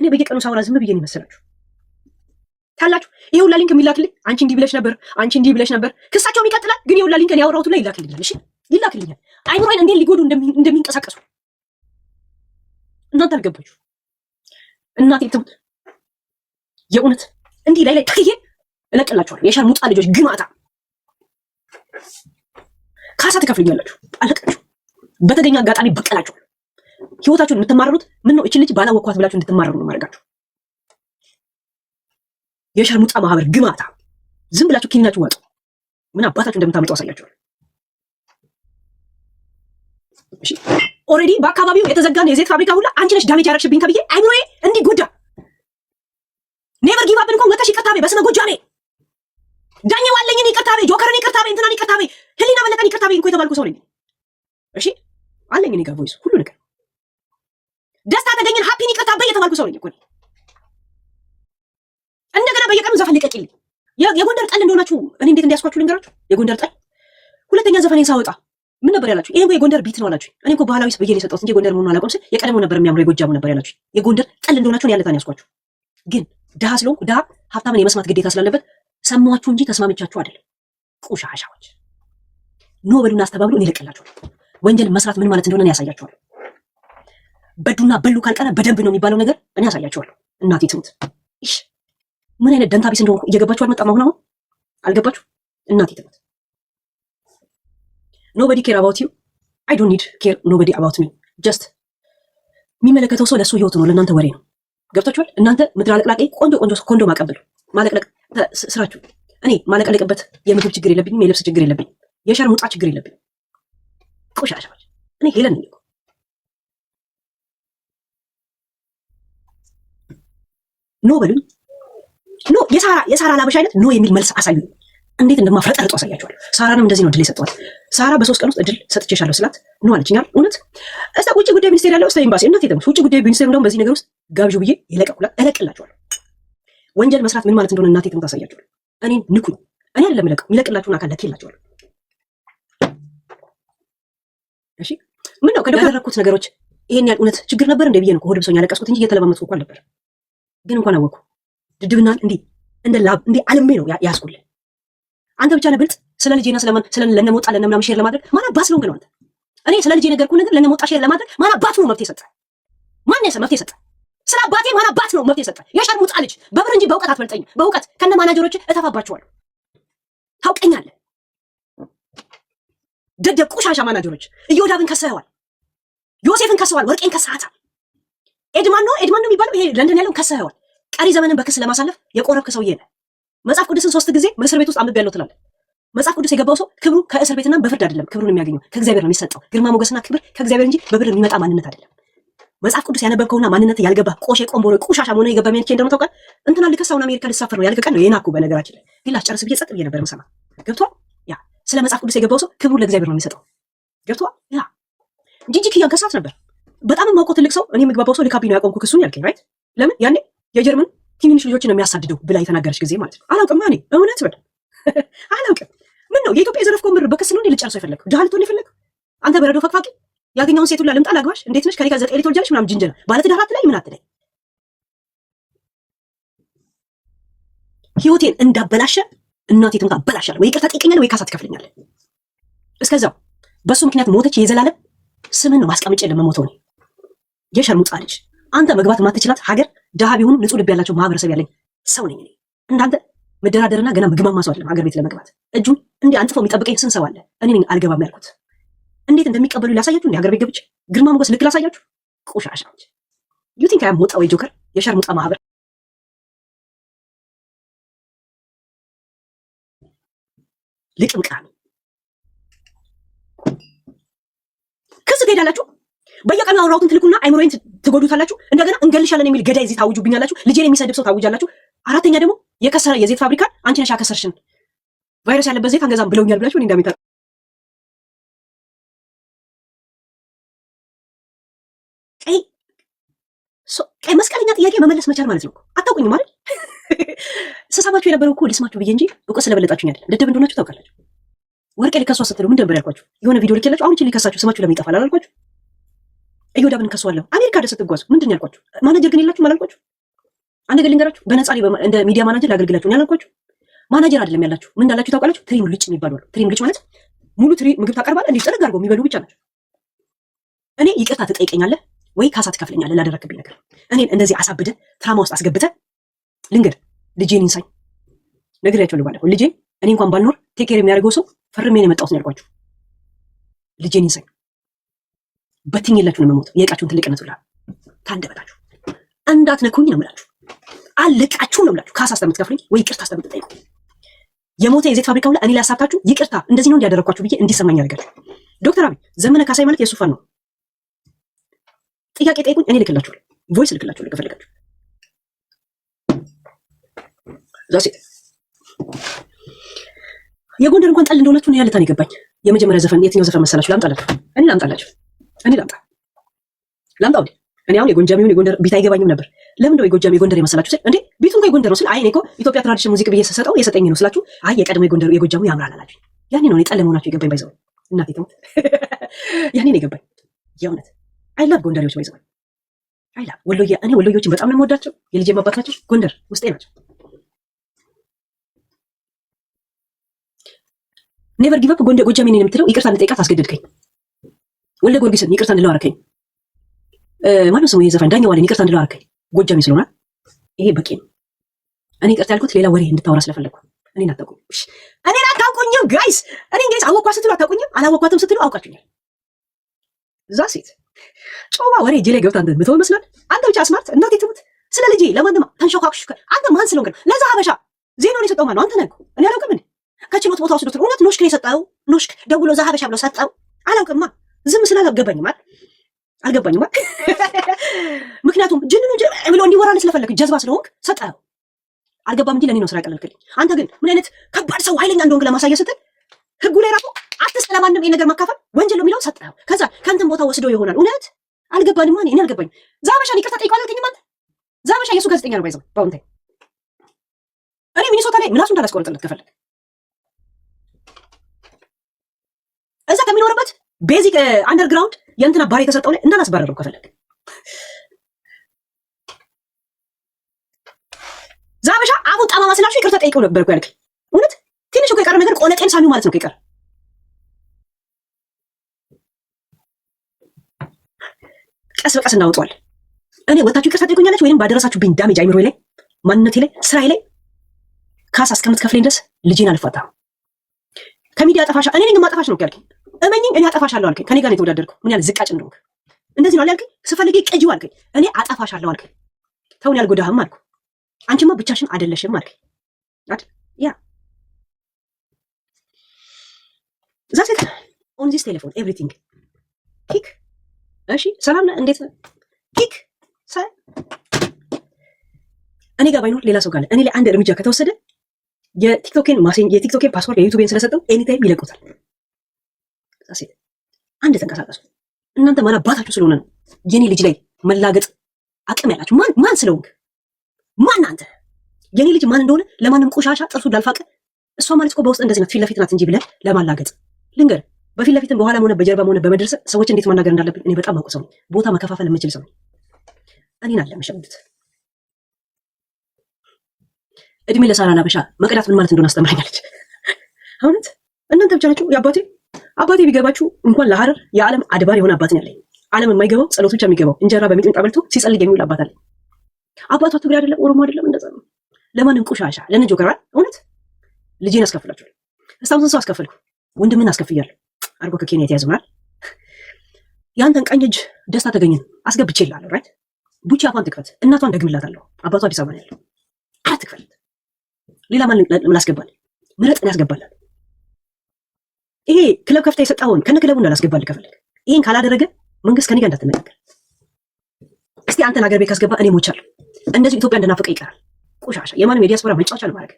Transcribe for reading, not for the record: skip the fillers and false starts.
እኔ በየቀኑ ሳወራ ዝም ብዬ ነው መሰላችሁ ታላችሁ። ይሄ ሁላ ሊንክ የሚላክልኝ አንቺ እንዲህ ብለሽ ነበር፣ አንቺ እንዲህ ብለሽ ነበር። ክሳቸውም ይቀጥላል፣ ግን ይሄ ሁላ ሊንክ እኔ ያወራሁት ላይ ይላክልኛል። እሺ ይላክልኛል። አይምሮዬን እንዴት ሊጎዱ እንደሚንቀሳቀሱ እናንተ አልገባችሁ። እናቴ ትሙት የእውነት እንዲህ ላይ ተክዬ እለቅላችኋለሁ። የሸርሙጣ ልጆች ግማታ ካሳ ትከፍልኛላችሁ። አለቃችሁ። በተገኘ አጋጣሚ በቀላችሁ። ህይወታችሁን የምትማረሩት ምን ነው? እቺ ልጅ ባላወቅኳት ብላችሁ እንድትማረሩ ነው ማድረጋችሁ። የሸርሙጣ ማህበር ግማታ ዝም ብላችሁ ኪኒናችሁ ዋጡ። ምን አባታችሁ እንደምታመጡ አሳያችኋለሁ። እሺ ኦሬዲ በአካባቢው የተዘጋን የዘይት ፋብሪካ ሁላ አንቺ ነሽ ዳሜጅ ያደረግሽብኝ ተብዬ አይምሮዬ እንዲህ ጎዳ። ኔቨር ጊቭ አፕ እንኳን ወጣሽ ይቅርታቤ በስነ ጎጃሜ ዳኛው አለኝን ይቅርታቤ ጆከርን ይቅርታቤ እንትናን ይቅርታቤ ህሊና በለጠን ይቅርታቤ እንኳን የተባልኩ ሰው ነኝ። እሺ አለኝ እኔ ጋር ቮይስ ሁሉ ነገር ደስታ ተገኘን ሃፒን ይቅርታቤ የተባልኩ ሰው ነኝ እኮ። እንደገና በየቀኑ ዘፈን ልቀቂልኝ። የጎንደር ጠል እንደሆናችሁ እኔ እንዴት እንዲያስኳችሁ ልንገራችሁ። የጎንደር ጠል ሁለተኛ ዘፈኔን ሳወጣ ምን ነበር ያላችሁ? ይሄ የጎንደር ቢት ነው አላችሁ። እኔ እኮ ባህላዊ ብዬ ነው የሰጠሁት እንጂ ጎንደር መሆኑን አላውቅም ስል የቀደመው ነበር የሚያምረው የጎጃሙ ነበር ያላችሁ። የጎንደር ጠል እንደሆናችሁ ነው ያለታን ያስኳችሁ። ግን ድሃ ስለሆንኩ ድሃ ሀብታምን የመስማት ግዴታ ስላለበት ሰማችሁ እንጂ ተስማምቻችሁ አይደለም። ቁሻሻዎች ኖ በሉና አስተባብሉ። እኔ እለቅላችኋለሁ። ወንጀል መስራት ምን ማለት እንደሆነ ያሳያችኋለሁ። በዱና በሉ ካልቀረ በደንብ ነው የሚባለው ነገር እኔ ያሳያችኋለሁ። እናቴ ትሙት እሺ ምን አይነት ደንታ ቢስ እንደሆንኩ እየገባችሁ አልመጣም? አሁን አልገባችሁ? እናቴ ትሙት nobody care about you I don't need care nobody about me just የሚመለከተው ሰው ለሱ ህይወቱ ነው፣ ለእናንተ ወሬ ነው። ገብታችኋል? እናንተ ምድር አለቅላቂ ቆንጆ ኮንዶ ማቀበል ማለቅለቅ ስራችሁ። እኔ ማለቅለቅበት የምግብ ችግር የለብኝም፣ የልብስ ችግር የለብኝም፣ የሸርሙጣ ችግር የለብኝም። ቆሻሻዎች እኔ ሄለን ነኝ። ኖ በሉኝ። ኖ የሳራ ላበሽ አይነት ኖ የሚል መልስ አሳዩ። እንዴት እንደማፍረጠርጦ አሳያችኋለሁ። ሳራንም እንደዚህ ነው እድል የሰጠዋት። ሳራ በ3 ቀን ውስጥ እድል ሰጥቼሻለሁ ስላት ኖ አለችኛል። እውነት እስታ ውጭ ጉዳይ ሚኒስቴር ያለው እስታ ኤምባሲ እናቴ ደግሞ ውጭ ጉዳይ ሚኒስቴር እንደውም በዚህ ነገር ውስጥ ጋብዡ ብዬ እለቅላችኋለሁ። ወንጀል መስራት ምን ማለት እንደሆነ እናቴ ደግሞ ታሳያችኋለሁ። እኔን ንኩኝ። እኔ አይደለም የሚለቅላችሁን አካል ለቅላችኋለሁ። እሺ ምን ነው ከደው ያደረኩት ነገሮች ይሄን ያህል እውነት ችግር ነበር እንደ ብዬ ነው ሆድ ብሶኛ ያለቀስኩት እንጂ እየተለማመጥኩ እንኳን ነበር። ግን እንኳን አወኩ ድድብናን እንደ ላብ አልሜ ነው ያስኩልህ። አንተ ብቻ ነህ ብልጥ ስለ ልጄና ስለ ለነሞጣ ለነምናም ሼር ለማድረግ ማን አባስ ነው ግን አንተ? እኔ ስለ ልጄ ነገርኩህ ነገር ለነሞጣ ሼር ለማድረግ ማን አባት ነው መፍትሄ ሰጠ? ማን ያሰ መፍትሄ ሰጠ? ስለ አባቴ ማን አባት ነው መፍትሄ ሰጠ? የሸርሙጣ ልጅ በብር እንጂ በእውቀት አትፈልጠኝም። በእውቀት ከነ ማናጀሮች እተፋባቸዋለሁ። ታውቀኛለህ። ደደብ ቆሻሻ ማናጀሮች ኢዮዳብን ከሰዋል፣ ዮሴፍን ከሰዋል፣ ወርቄን ከሰሃታል። ኤድማን ነው የሚባለው ይሄ ለንደን ያለውን ከሰዋል። ቀሪ ዘመንን በክስ ለማሳለፍ የቆረብክ ሰውዬ ነህ። መጽሐፍ ቅዱስን 3 ጊዜ በእስር ቤት ውስጥ አንብቤያለሁ ትላለህ። መጽሐፍ ቅዱስ የገባው ሰው ክብሩ ከእስር ቤትና በፍርድ አይደለም ክብሩን የሚያገኘው ከእግዚአብሔር ነው የሚሰጠው። ግርማ ሞገስና ክብር ከእግዚአብሔር እንጂ በብር የሚመጣ ማንነት አይደለም። መጽሐፍ ቅዱስ ያነበብከውና ማንነት ያልገባ ቆሼ ቆምቦሮ ቆሻሻ ሆነ የገባ ምን እንደሆነ ታውቃለህ? እንትና ልከሳውን አሜሪካ ልሳፈር ነው ያልከቀን ነው የናኩ። በነገራችን ላይ ግን ላስጨርስ ብዬ ጸጥ ብዬ ነበር መሰማ። ገብቷል? ያ ስለ መጽሐፍ ቅዱስ የገባው ሰው ክብሩ ለእግዚአብሔር ነው የሚሰጠው። ገብቷል? ያ ጂጂኪያን ከሳት ነበር። በጣም የማውቀው ትልቅ ሰው እኔ የምግባባው ሰው ልካቢ ነው ያቆምኩ ክሱን ያልከኝ ራይት። ለምን ያኔ የጀርመን ትንንሽ ልጆችን ነው የሚያሳድደው ብላ የተናገረች ጊዜ ማለት ነው። አላውቅም ማኔ እውነት በል አላውቅም። ምን ነው የኢትዮጵያ የዘረፍከው ብር በክስ ነው እንዴ ልጨርሰው የፈለግከው? ጃህል ትሆን የፈለግከው አንተ በረዶ ፈቅፋቂ። ያገኘውን ሴት ሁላ ልምጣ ላግባሽ፣ እንዴት ነሽ ከኔ ጋር 9 ልትወልጃለሽ ምናምን ጅንጀና ባለትዳር አትለኝ ምን አትለኝ። ህይወቴን እንዳበላሸ እናቴ ትምጣ አበላሻለሁ። ወይ ይቅርታ ጠይቀኛለህ ወይ ካሳ ትከፍለኛለህ። እስከዛው በሱ ምክንያት ሞተች የዘላለም ስምን ነው ማስቀመጫ ለመሞተው ነው። የሸርሙጣ ልጅ አንተ መግባት ማትችላት ሀገር ድሃ ቢሆኑ ንጹህ ልብ ያላቸው ማህበረሰብ ያለኝ ሰው ነኝ እኔ። እንዳንተ መደራደርና ገና ምግብ ማማሰው አይደለም ሀገር ቤት ለመግባት እጁን እንዲህ አንጥፎ የሚጠብቀኝ ስንት ሰው አለ። እኔ ነኝ አልገባም ያልኩት። እንዴት እንደሚቀበሉ ላሳያችሁ። እንደ ሀገር ቤት ገብቼ ግርማ ሞገስ ልክ ላሳያችሁ። ቆሻሻዎች ዩ ቲንክ አይ ሞጣ ወይ ጆከር የሸርሙጣ ማህበር ልቅምቃሚ ክስ ትሄዳላችሁ። በየቀኑ አውራውትን ትልኩና አይምሮዬን ትጎዱታላችሁ። እንደገና እንገልሻለን የሚል ገዳይ እዚህ ታውጁብኛላችሁ። ልጄን የሚሰድብ ሰው ታውጃላችሁ። አራተኛ ደግሞ የከሰረ የዘይት ፋብሪካ አንቺ ነሽ ያከሰርሽን፣ ቫይረስ ያለበት ዘይት አንገዛም ብለውኛል ብላችሁ እኔ እንዳሚታ ቀይ መስቀለኛ ጥያቄ መመለስ መቻል ማለት ነው። አታውቁኝ ማለት ስሰማችሁ የነበረው እኮ ልስማችሁ ብዬ እንጂ እውቀት ስለበለጣችሁኝ አይደለም። ደደብ እንደሆናችሁ ታውቃላችሁ። ወርቄ ልከሷ ስትሉ ምን ነበር ያልኳችሁ? የሆነ ቪዲዮ ልኬላችሁ አሁን ልከሳችሁ ስማችሁ ለምን ይጠፋል አላልኳችሁ? ኢዮዳብን ከሷለሁ አሜሪካ ደስ ስትጓዙ ምንድን ነው ያልኳችሁ? ማናጀር ግን የላችሁም አላልኳችሁ? አንድ ነገር ልንገራችሁ፣ በነፃ እንደ ሚዲያ ማናጀር ላገልግላችሁ ነው ያልኳችሁ። ማናጀር አይደለም ያላችሁ። ምን እንዳላችሁ ታውቃላችሁ? ትሪም ልጭ የሚባሉ አሉ። ትሪም ልጭ ማለት ሙሉ ትሪ ምግብ ታቀርባለህ፣ እንዲህ ጥርግ አድርገው የሚበሉ ብቻ ናቸው። እኔ ይቅርታ ትጠይቀኛለህ ወይ ካሳ ትከፍለኛለህ ላደረክብኝ ነገር። እኔን እንደዚህ አሳብደህ ትራማ ውስጥ አስገብተህ ልንገር፣ ልጄን ይንሳኝ ነግሬያቸዋለሁ ባለፈው። ልጄን እኔ እንኳን ባልኖር ቴክ ኬር የሚያደርገው ሰው ፈርሜ ነው የመጣሁት ነው ያልኳችሁ። ልጄን ይንሳኝ በትኝላችሁ ነው የምሞተው። የዕቃችሁን ትልቅነት ብላ ታንደበታችሁ እንዳትነኩኝ ነው የምላችሁ። አልቃችሁ ነው የምላችሁ። ካሳ እስከምትከፍሉኝ ወይ ይቅርታ እስከምትጠይቁ የሞተ የዘይት ፋብሪካ ሁላ እኔ ላይ ሀሳብታችሁ ይቅርታ እንደዚህ ነው እንዲያደረኳችሁ ብዬ እንዲሰማኝ ያደርጋል። ዶክተር አብይ ዘመነ ካሳይ ማለት የሱ ፋን ነው። ጥያቄ ጠይቁኝ፣ እኔ ልክላችኋለሁ፣ ቮይስ ልክላችኋለሁ ከፈለጋችሁ። ዛሴ የጎንደር እንኳን ጠል እንደሆናችሁ ነው ያለታን የገባኝ። የመጀመሪያ ዘፈን የትኛው ዘፈን መሰላችሁ? ላምጣላችሁ። እኔ ላምጣ። እኔ አሁን የጎጃም ይሁን የጎንደር ቢት አይገባኝም ነበር። ለምን ነው የጎጃም የጎንደር የመሰላችሁ ስል እንዴ ቢቱን እኮ የጎንደር ነው ስል አይ እኔ እኮ ኢትዮጵያ ትራዲሽን ሙዚክ ብዬ ስሰጠው የሰጠኝ ነው ስላችሁ አይ የቀድሞ የጎንደር የጎጃሙ ያምራል አላችሁ። ያኔ ነው እኔ ጠል መሆናችሁ የገባኝ። ባይዘው እናቴ ተሙት ያኔ ነው የገባኝ የእውነት። አይ ላቭ ጎንደሬዎች ባይዘው አይ ላቭ ወሎያ። እኔ ወሎዮችን በጣም ነው የምወዳቸው። የልጄ አባት ናቸው። ጎንደር ውስጤ ናቸው። ኔቨር ጊቭ አፕ ጎጃሜ ነኝ የምትለው ይቅርታ እንጠይቃት አስገደድከኝ። ወልደ ጊዮርጊስን ይቅርታ እንድለው አደረከኝ። ማነው ስሙ የዘፋኝ ዳኛው ዋሌን ይቅርታ እንድለው አደረከኝ። ጎጃሜ ስለሆነ ይሄ በቂ ነው። እኔ ይቅርታ ያልኩት ሌላ ወሬ እንድታወራ ስለፈለግኩ። እኔን አታውቁኝም ጋይስ። እኔን ጋይስ አወኳት ስትሉ አታውቁኝም፣ አላወኳትም ስትሉ አውቃችሁኛል። እዛ ሴት ጮማ ወሬ እጄ ላይ ገብታ አንተ ምትሆን ይመስላል። አንተ ብቻ ስማርት እናቴ ትሙት ስለ ልጄ ለማንማ ተንሾካክሽ። አንተ ማን ስለሆንክ ነው ለዛ ሀበሻ ዜናውን የሰጠው ማነው? አንተ ነህ እኮ እኔ አላውቅም። ከችሎት ቦታ ወስዶት እውነት ኖሽክ ነው የሰጠው። ኖሽክ ደውሎ እዛ ሀበሻ ብሎ ሰጠው። አላውቅማ ዝም ስላልገባኝማ አልገባኝማ። ምክንያቱም ጅንኑ ብሎ እንዲወራል ስለፈለግ ጀዝባ ስለሆንክ ሰጠው። አልገባም እንጂ ለኔ ነው ስራ ያቀለልክልኝ። አንተ ግን ምን አይነት ከባድ ሰው ኃይለኛ እንደሆንክ ለማሳየት ስትል ህጉ ላይ ራሱ አትስጥ ለማንም ይሄን ነገር ማካፈል ወንጀል ነው የሚለው ሰጠው። ከዛ ከአንተም ቦታ ወስዶ ይሆናል። እውነት አልገባኝማ። እኔ አልገባኝም። ዛበሻን ይቅርታ ጠይቀው አላልከኝም አንተ። ዛበሻ የሱ ጋዜጠኛ ነው ባይዘው ባውንቴ። እኔ ሚኒሶታ ላይ ምላሱን ታላስቆርጥለት ከፈለግ እዛ ከሚኖርበት ቤዚክ አንደርግራውንድ የእንትና ባሪ የተሰጠው ላይ እንዳላስባረረው ከፈለግ ዛበሻ አሁን ጣማማ ስላልሽው ይቅርታ ጠይቀው ነበር እኮ ያልከኝ። እውነት ትንሽ እኮ የቀረ ነገር ቆለጤን ሳሚው ማለት ነው። ከቀረ ቀስ በቀስ እናወጣዋለን። እኔ ወታችሁ ይቅርታ ጠይቁኛለች ወይንም ባደረሳችሁብኝ ዳሜጅ አይምሮ ላይ ማንነቴ ላይ ስራዬ ላይ ካሳ እስከምትከፍለኝ ድረስ ልጄን አልፋታም። ከሚዲያ አጠፋሻ እኔ ነኝ ማጠፋሽ ነው ያልከኝ። እመኝኝ እኔ አጠፋሻለሁ አልከኝ። ከኔ ጋር ነው የተወዳደርከው። ምን ያህል ዝቃጭ እንደሆንክ እንደዚህ ነው አልከኝ። ስፈልግ ቅጂው አልከኝ። እኔ አጠፋሻለሁ አልከኝ። ተውን ያልጎዳህም አልኩ። አንቺማ ብቻሽን አይደለሽም አልከኝ አይደል? ያ ዛት ኢት ኦን ዚስ ቴሌፎን ኤቭሪቲንግ ኪክ። እሺ ሰላም ነህ? እንዴት ኪክ እኔ ጋር ባይኖር ሌላ ሰው ጋር እኔ ላይ አንድ እርምጃ ከተወሰደ የቲክቶኬን ፓስወርድ የዩቲዩብን ስለሰጠው ኤኒታይም ይለቁታል። ዛት አንድ ተንቀሳቀሱ። እናንተ ማን አባታችሁ ስለሆነ ነው የኔ ልጅ ላይ መላገጥ አቅም ያላችሁ? ማን ስለሆንክ ማን አንተ? የኔ ልጅ ማን እንደሆነ ለማንም ቆሻሻ ጥርሱ ላልፋቀ እሷ ማለት እኮ በውስጥ እንደዚህ ናት፣ ፊት ለፊት ናት እንጂ ብለህ ለማላገጥ ልንገር። በፊት ለፊትም በኋላም ሆነ በጀርባም ሆነ በመድረስ ሰዎች እንዴት ማናገር እንዳለብኝ እኔ በጣም አውቅ ሰው ነኝ። ቦታ መከፋፈል የምችል ሰው ነኝ። እኔን አለ መሸምዱት። እድሜ ለሳራ ላበሻ መቅዳት ምን ማለት እንደሆነ አስተምራኛለች። እውነት እናንተ ብቻ ናችሁ አባቴ ቢገባችሁ እንኳን ለሐረር የዓለም አድባር የሆነ አባት ያለኝ። ዓለም የማይገባው ጸሎት ብቻ የሚገባው እንጀራ በሚጥሚጣ በልቶ ሲጸልይ የሚውል አባት አለኝ። አባቷ ትግሬ አይደለም ኦሮሞ አይደለም፣ እንደዛ ነው። ለማንም ቆሻሻ ለነ ጆከራል እውነት ልጄን አስከፍላችኋል። እስታውሰን ሰው አስከፈልኩ፣ ወንድምን አስከፍያለሁ። አርጎ ከኬንያ የተያዘናል። ያንተን ቀኝ እጅ ደስታ ተገኘን አስገብቼልሃለሁ። ራይት ቡቻ አፏን ትክፈት፣ እናቷን ደግምላታለሁ። አባቷ አዲስ አበባ ነው ያለው። አትክፈት። ሌላ ማን ላስገባል? ምረጥን ያስገባል። ይሄ ክለብ ከፍታ የሰጣውን ከነ ክለቡ እንዳላስገባል ከፈለግ። ይሄን ካላደረገ መንግስት ከኔ ጋር እንዳትነጋገር። እስቲ አንተን ሀገር ቤት ካስገባ እኔ ሞቻለሁ። እንደዚህ ኢትዮጵያ እንደናፈቀ ይቀራል። ቆሻሻ የማንም የዲያስፖራ መጫወቻ ነው ማድረግ